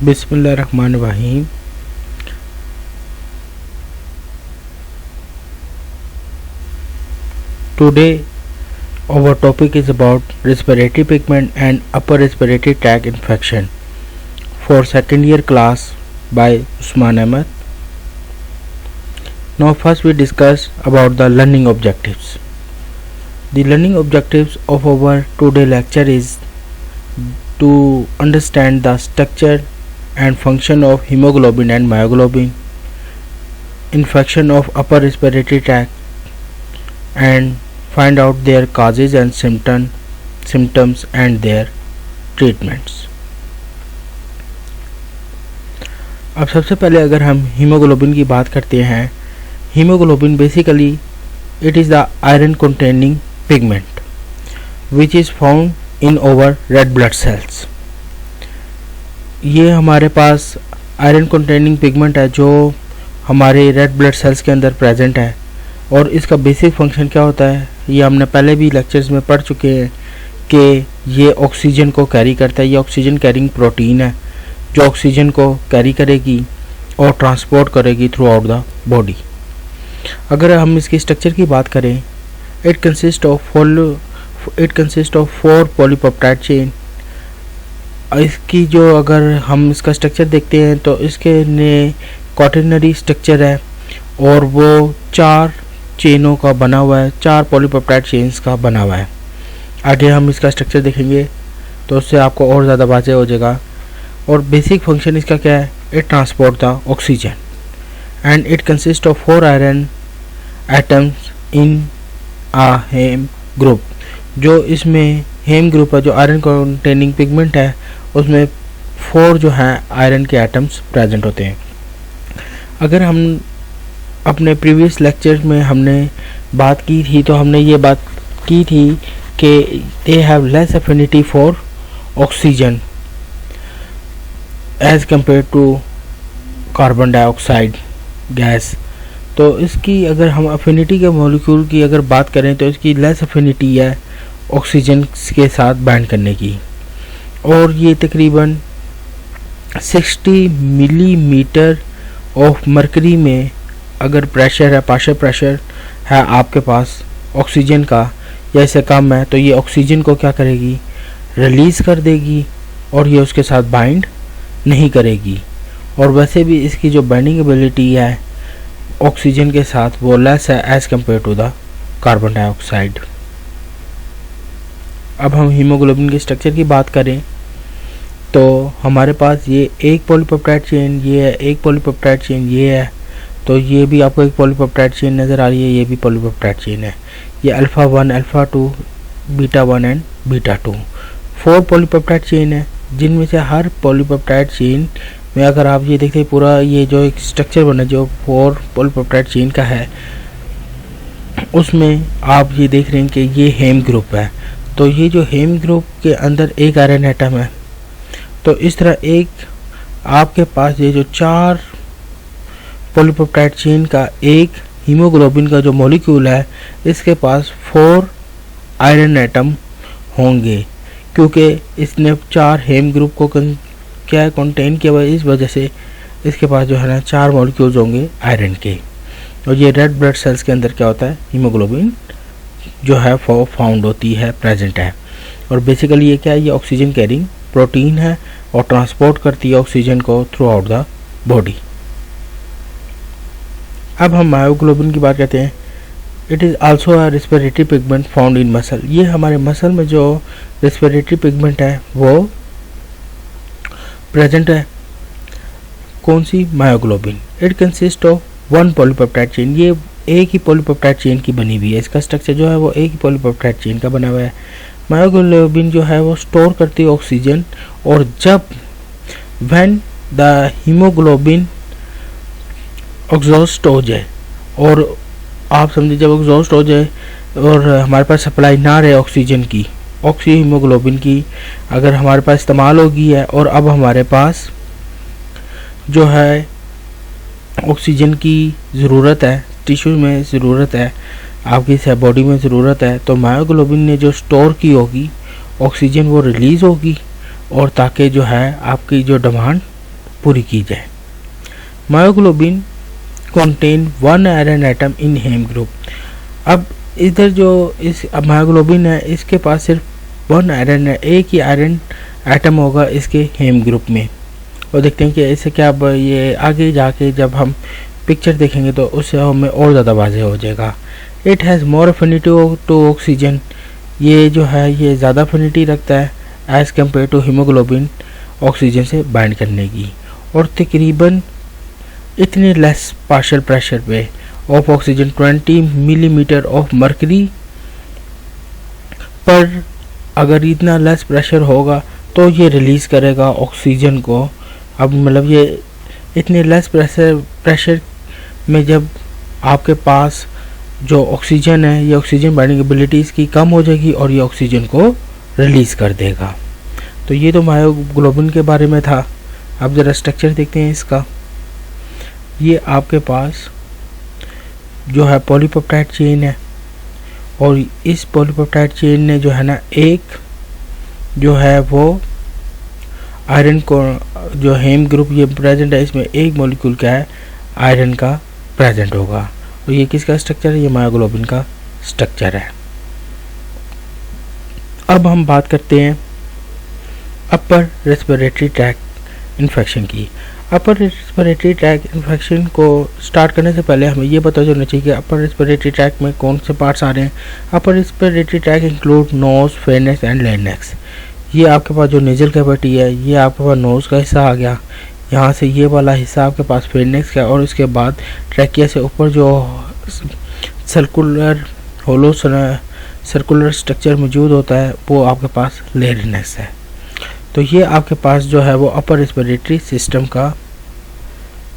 Bismillahirrahmanirrahim. Today our topic is about respiratory pigment and upper respiratory tract infection for second year class by Usman Ahmed. Now first we discuss about the learning objectives. The learning objectives of our today lecture is to understand the structure and function of hemoglobin and myoglobin, infection of upper respiratory tract, and find out their causes and symptoms and their treatments. अब सबसे पहले अगर हम haemoglobin की बात करते हैं, haemoglobin basically it is the iron containing pigment which is found in our red blood cells. ये हमारे पास आयरन कंटेनिंग पिगमेंट है जो हमारे रेड ब्लड सेल्स के अंदर प्रेजेंट है और इसका बेसिक फंक्शन क्या होता है ये हमने पहले भी लेक्चर्स में पढ़ चुके हैं कि ये ऑक्सीजन को कैरी करता है। ये ऑक्सीजन कैरिंग प्रोटीन है जो ऑक्सीजन को कैरी करेगी और ट्रांसपोर्ट करेगी थ्रू आउट द बॉडी। अगर हम इसकी स्ट्रक्चर की बात करें, it consist of 4 polypeptide chain. इसकी जो अगर हम इसका स्ट्रक्चर देखते हैं तो इसके ने क्वाटरनरी स्ट्रक्चर है और वो 4 चेनों का बना हुआ है, 4 पॉलीपेप्टाइड चेन्स का बना हुआ है। आगे हम इसका स्ट्रक्चर देखेंगे तो उससे आपको और ज़्यादा वाज़ेह हो जाएगा। और बेसिक फंक्शन इसका क्या है, it transport the oxygen and it consist of 4 iron atoms in a haem group. जो इसमें हेम ग्रुप है, जो आयरन कंटेनिंग पिगमेंट है, उसमें 4 जो हैं आयरन के एटम्स प्रेजेंट होते हैं। अगर हम अपने प्रीवियस लेक्चर में हमने बात की थी तो हमने ये बात की थी कि they have less affinity for oxygen as compare to carbon dioxide gas. तो इसकी अगर हम एफिनिटी के मॉलिक्यूल की अगर बात करें तो इसकी लेस एफिनिटी है ऑक्सीजन के साथ बाइंड करने की, और ये तकरीबन 60 मिलीमीटर ऑफ मरकरी में अगर प्रेशर है, पार्शियल प्रेशर है आपके पास ऑक्सीजन का या इससे कम है तो ये ऑक्सीजन को क्या करेगी, रिलीज़ कर देगी और ये उसके साथ बाइंड नहीं करेगी। और वैसे भी इसकी जो बाइंडिंग एबिलिटी है ऑक्सीजन के साथ वो लेस है as compare to the carbon dioxide. अब हम हीमोग्लोबिन के स्ट्रक्चर की बात करें तो हमारे पास ये एक पॉलीपेप्टाइड चेन, ये है एक पॉलीपेप्टाइड चेन, ये है, तो ये भी आपको एक पॉलीपेप्टाइड चेन नज़र आ रही है, ये भी पॉलीपेप्टाइड चेन है। ये alpha 1, alpha 2, beta 1 and beta 2 4 polypeptide chain है, जिनमें से हर पॉलीपेप्टाइड चेन में अगर आप ये देखते हैं पूरा ये जो एक स्ट्रक्चर बना जो 4 पॉलीपेप्टाइड चेन का है उसमें आप ये देख रहे हैं कि ये हेम ग्रुप है। तो ये जो हेम ग्रुप के अंदर एक आयरन एटम है, तो इस तरह एक आपके पास ये जो 4 पॉलीपेप्टाइड चेन का एक हीमोग्लोबिन का जो मॉलिक्यूल है इसके पास 4 आयरन एटम होंगे क्योंकि इसने 4 हेम ग्रुप को क्या कंटेन किया हुआ है, इस वजह से इसके पास जो है ना 4 मॉलिक्यूल्स होंगे आयरन के। और ये रेड ब्लड सेल्स के अंदर क्या होता है, हीमोग्लोबिन जो है वो फाउंड होती है, प्रेजेंट है। और बेसिकली ये क्या है, ये ऑक्सीजन कैरिंग प्रोटीन है और ट्रांसपोर्ट करती है ऑक्सीजन को थ्रू आउट द बॉडी। अब हम मायोग्लोबिन की बात करते हैं। It is also a respiratory pigment found in muscle. ये हमारे मसल में जो रेस्पिरेटरी पिगमेंट है वो प्रेजेंट है। कौन सी, myoglobin. It consist of 1 polypeptide chain. ये एक ही पॉलीपेप्टाइड चेन की बनी हुई है, इसका स्ट्रक्चर जो है वो एक ही पॉलीपेप्टाइड चेन का बना हुआ है। मायोग्लोबिन जो है वो स्टोर करती है ऑक्सीजन, और जब व्हेन द हीमोग्लोबिन एग्जॉस्ट हो जाए, और आप समझिए जब एग्जॉस्ट हो जाए और हमारे पास सप्लाई ना रहे ऑक्सीजन की, ऑक्सी हीमोग्लोबिन की अगर हमारे पास इस्तेमाल होगी है और अब हमारे पास जो है ऑक्सीजन की ज़रूरत है, टिश्यू में ज़रूरत है, आपकी बॉडी में ज़रूरत है, तो मायोग्लोबिन ने जो स्टोर की होगी ऑक्सीजन वो रिलीज़ होगी, और ताकि जो है आपकी जो डिमांड पूरी की जाए। Myoglobin contain 1 iron atom in haem group. अब इधर जो इस मायोग्लोबिन है इसके पास सिर्फ 1 आयरन है, एक ही आयरन एटम होगा इसके हेम ग्रुप में। और देखते हैं कि ऐसे क्या, अब ये आगे जाके जब हम पिक्चर देखेंगे तो उससे हमें और ज़्यादा वाज़ेह हो जाएगा। It has more affinity to oxygen, ये जो है ये ज़्यादा अफिनिटी रखता है as compare to haemoglobin oxygen से बाइंड करने की, और तकरीबन इतने लेस पार्शियल प्रेशर पे of oxygen 20 millimetre of mercury पर, अगर इतना लेस प्रेशर होगा तो ये रिलीज़ करेगा ऑक्सीजन को। अब मतलब ये इतने लेस प्रेशर में जब आपके पास जो ऑक्सीजन है, ये ऑक्सीजन बाइंडिंग एबिलिटी इसकी कम हो जाएगी और ये ऑक्सीजन को रिलीज़ कर देगा। तो ये तो मायोग्लोबिन के बारे में था। अब ज़रा स्ट्रक्चर देखते हैं इसका। ये आपके पास जो है पॉलीपेप्टाइड चेन है, और इस पॉलीपेप्टाइड चेन ने जो है ना, एक जो है वो आयरन को, जो हेम ग्रुप ये प्रेजेंट है, इसमें एक मॉलिक्यूल क्या है, आयरन का प्रेजेंट होगा। और ये किसका स्ट्रक्चर है, ये मायोग्लोबिन का स्ट्रक्चर है। अब हम बात करते हैं अपर रेस्पिरेटरी ट्रैक्ट इन्फेक्शन की। अपर रेस्पिरेटरी ट्रैक्ट इन्फेक्शन को स्टार्ट करने से पहले हमें ये पता चलना चाहिए कि अपर रेस्पिरेटरी ट्रैक्ट में कौन से पार्ट्स आ रहे हैं। Upper respiratory tract include nose, pharynx and larynx. ये आपके पास जो नेजल कैविटी है, ये आपके पास नोज़ का हिस्सा आ गया, यहाँ से ये वाला हिस्सा आपके पास फेरिंक्स का, और इसके बाद ट्रैकिया से ऊपर जो सर्कुलर होलो सर्कुलर स्ट्रक्चर मौजूद होता है वो आपके पास लारिंक्स है। तो ये आपके पास जो है वो अपर रेस्पिरेटरी सिस्टम का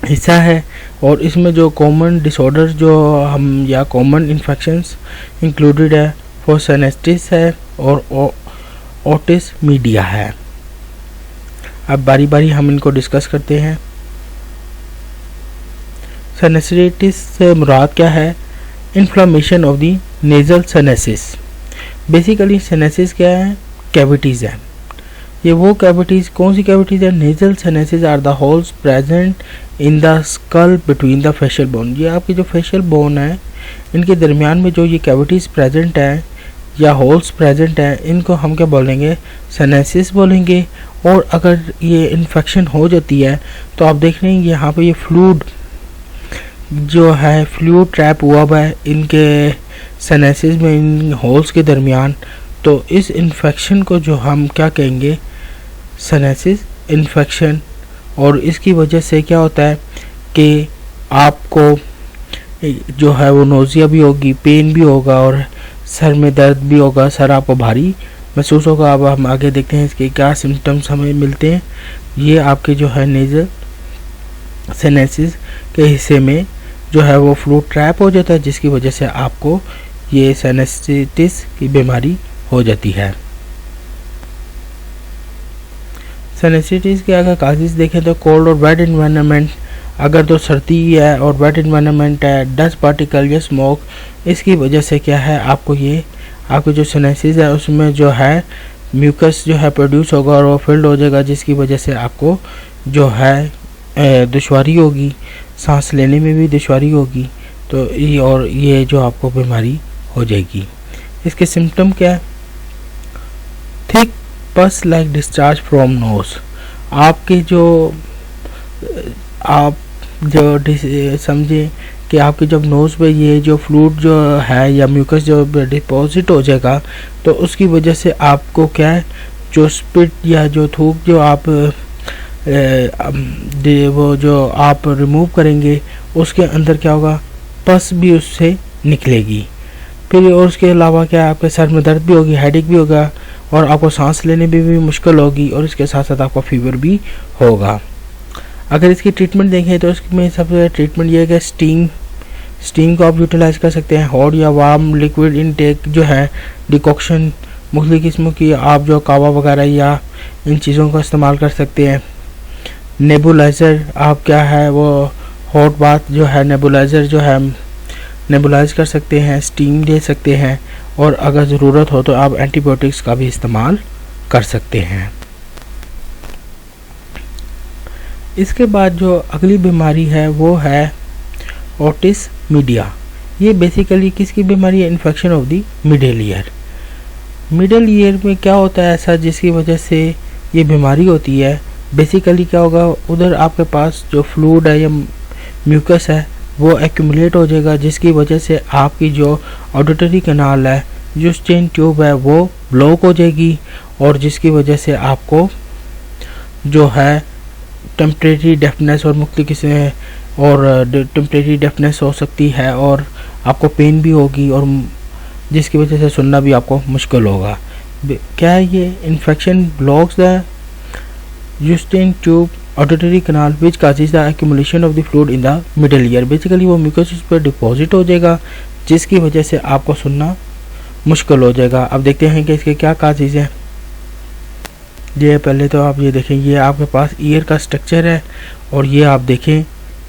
हिस्सा है, और इसमें जो कॉमन डिसऑर्डर जो हम या कॉमन इन्फेक्शंस इंक्लूडेड है वो साइनसाइटिस है और ओटिस मीडिया है। अब बारी बारी हम इनको डिस्कस करते हैं। साइनसाइटिस से मुराद क्या है, inflammation of the nasal sinuses. Basically sinuses क्या है, कैविटीज़ है। ये वो कैविटीज़, कौन सी कैविटीज़ है, nasal sinuses are the holes present in the skull between the facial bone. ये आपकी जो फेशियल बोन है इनके दरमियान में जो ये कैविटीज़ प्रेजेंट है या होल्स प्रेजेंट है, इनको हम क्या बोलेंगे, साइनसिस बोलेंगे। और अगर ये इन्फेक्शन हो जाती है तो आप देख रहे हैं यहाँ पे ये फ्लूइड जो है, फ्लूइड ट्रैप हुआ हुआ है इनके साइनसिस में, इन होल्स के दरमियान। तो इस इन्फेक्शन को जो हम क्या कहेंगे, साइनसिस इन्फेक्शन। और इसकी वजह से क्या होता है कि आपको जो है वो नोज़िया भी होगी, पेन भी होगा, और सर में दर्द भी होगा, सर आपको भारी महसूस होगा। अब हम आगे देखते हैं इसके क्या सिम्टम्स हमें मिलते हैं। ये आपके जो है नेजल साइनसिस के हिस्से में जो है वो फ्लूइड ट्रैप हो जाता है, जिसकी वजह से आपको ये साइनसाइटिस की बीमारी हो जाती है। साइनसाइटिस के अगर काजेस देखें तो कोल्ड और वेट एनवायरनमेंट, अगर तो सर्दी है और वेट एनवायरनमेंट है, डस्ट पार्टिकल या स्मोक, इसकी वजह से क्या है आपको ये आपके जो साइनसिस है उसमें जो है म्यूकस जो है प्रोड्यूस होगा और वो फिल्ड हो जाएगा, जिसकी वजह से आपको जो है दुश्वारी होगी, सांस लेने में भी दुश्वारी होगी। तो ये जो आपको बीमारी हो जाएगी। इसके सिम्टम क्या है, थिक पस लाइक डिस्चार्ज फ्रॉम नोज। आपके जो आप जो समझे कि आपके जब नोज़ पे ये जो फ्लूइड जो है या म्यूकस जो डिपॉजिट हो जाएगा, तो उसकी वजह से आपको क्या है, जो स्पिट या जो थूक जो आप वो जो आप रिमूव करेंगे उसके अंदर क्या होगा, पस भी उससे निकलेगी। फिर और उसके अलावा क्या है, आपके सर में दर्द भी होगी, हेडेक भी होगा, और आपको सांस लेने में भी मुश्किल होगी, और इसके साथ साथ आपको फीवर भी होगा। अगर इसकी ट्रीटमेंट देखें तो इसमें सबसे ट्रीटमेंट ये है कि स्टीम को आप यूटिलाइज़ कर सकते हैं। हॉट या वार्म लिक्विड इनटेक जो है, डिकॉक्शन मुख्तलिफ़ किस्मों की आप जो कावा वगैरह या इन चीज़ों का इस्तेमाल कर सकते हैं। नेबुलाइज़र आप क्या है वो हॉट बाथ जो है, नेबुलाइज़र जो है नेबुलाइज कर सकते हैं, स्टीम दे सकते हैं, और अगर ज़रूरत हो तो आप एंटीबायोटिक्स का भी इस्तेमाल कर सकते हैं। इसके बाद जो अगली बीमारी है वो है ओटिस मीडिया। ये बेसिकली किसकी बीमारी है? Infection of the middle year. Middle ear में क्या होता है ऐसा जिसकी वजह से ये बीमारी होती है? बेसिकली क्या होगा, उधर आपके पास जो फ्लूइड है या म्यूकस है वो एक्यूमुलेट हो जाएगा, जिसकी वजह से आपकी जो ऑडिटरी कैनाल है, जो स्टेन ट्यूब है, वो ब्लॉक हो जाएगी और जिसकी वजह से आपको जो है टेम्परेरी डेफनेस और मुख्तलिफ किस्में और टेम्परेरी डेफनेस हो सकती है और आपको पेन भी होगी और जिसकी वजह से सुनना भी आपको मुश्किल होगा। क्या है ये? Infection blocks the eustachian tube auditory canal which causes the accumulation of the fluid in the middle ear. Basically वो म्यूकस पर डिपॉजिट हो जाएगा जिसकी वजह से आपको सुनना मुश्किल हो जाएगा। अब देखते हैं कि इसके क्या काजेज हैं। ये पहले तो आप ये देखें, ये आपके पास ईयर का स्ट्रक्चर है और ये आप देखें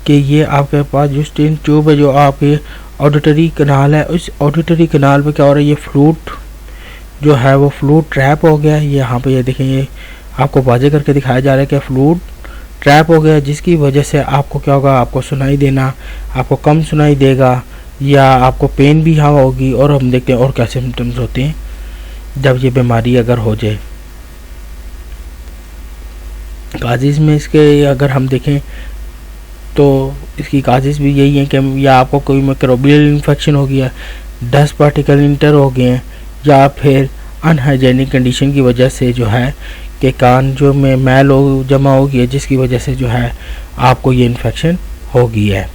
कि ये आपके पास यूस्टेन ट्यूब है जो आपके ऑडिटरी कैनाल है। उस ऑडिटरी कैनाल पे क्या हो रहा है, ये फ्लूइड जो है वो फ्लूइड ट्रैप हो गया। ये यहाँ पे ये देखें, ये आपको वाज़ेह करके दिखाया जा रहा है कि फ्लूइड ट्रैप हो गया, जिसकी वजह से आपको क्या होगा, आपको सुनाई देना आपको कम सुनाई देगा या आपको पेन भी यहाँ होगी। और हम देखते हैं और क्या सिम्टम्स होते हैं जब ये बीमारी अगर हो जाए। काजेज़ में इसके अगर हम देखें तो इसकी काजेज़ भी यही हैं कि या आपको कोई माइक्रोबियल इन्फेक्शन हो गया, डस्ट पार्टिकल इंटर हो गए हैं, या फिर अनहाइजेनिक कंडीशन की वजह से जो है कि कान जो में मैल हो जमा हो गई है, जिसकी वजह से जो है आपको ये इन्फेक्शन हो गई है।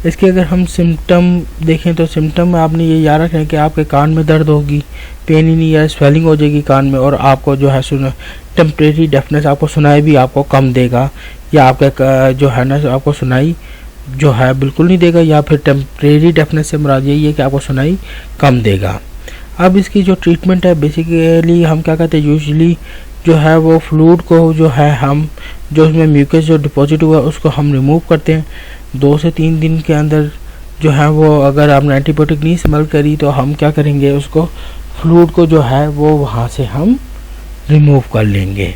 इसके अगर हम सिम्टम देखें तो सिम्टम में आपने ये याद रखना है कि आपके कान में दर्द होगी, पेन ही नहीं या स्वेलिंग हो जाएगी कान में, और आपको जो है टेम्परेरी डेफनेस, आपको सुनाई भी आपको कम देगा, या आपका जो है ना आपको सुनाई जो है बिल्कुल नहीं देगा, या फिर टेम्परेरी डेफनेस से मुराद यही है कि आपको सुनाई कम देगा। अब इसकी जो ट्रीटमेंट है बेसिकली हम क्या कहते हैं, यूजुअली जो है वो फ्लूइड को जो है हम जो उसमें म्यूकस जो डिपॉजिट हुआ उसको हम रिमूव करते हैं 2 से 3 दिन के अंदर। जो है वो अगर आपने एंटीबायोटिक नहीं इस्तेमाल करी तो हम क्या करेंगे, उसको फ्लूइड को जो है वो वहाँ से हम रिमूव कर लेंगे।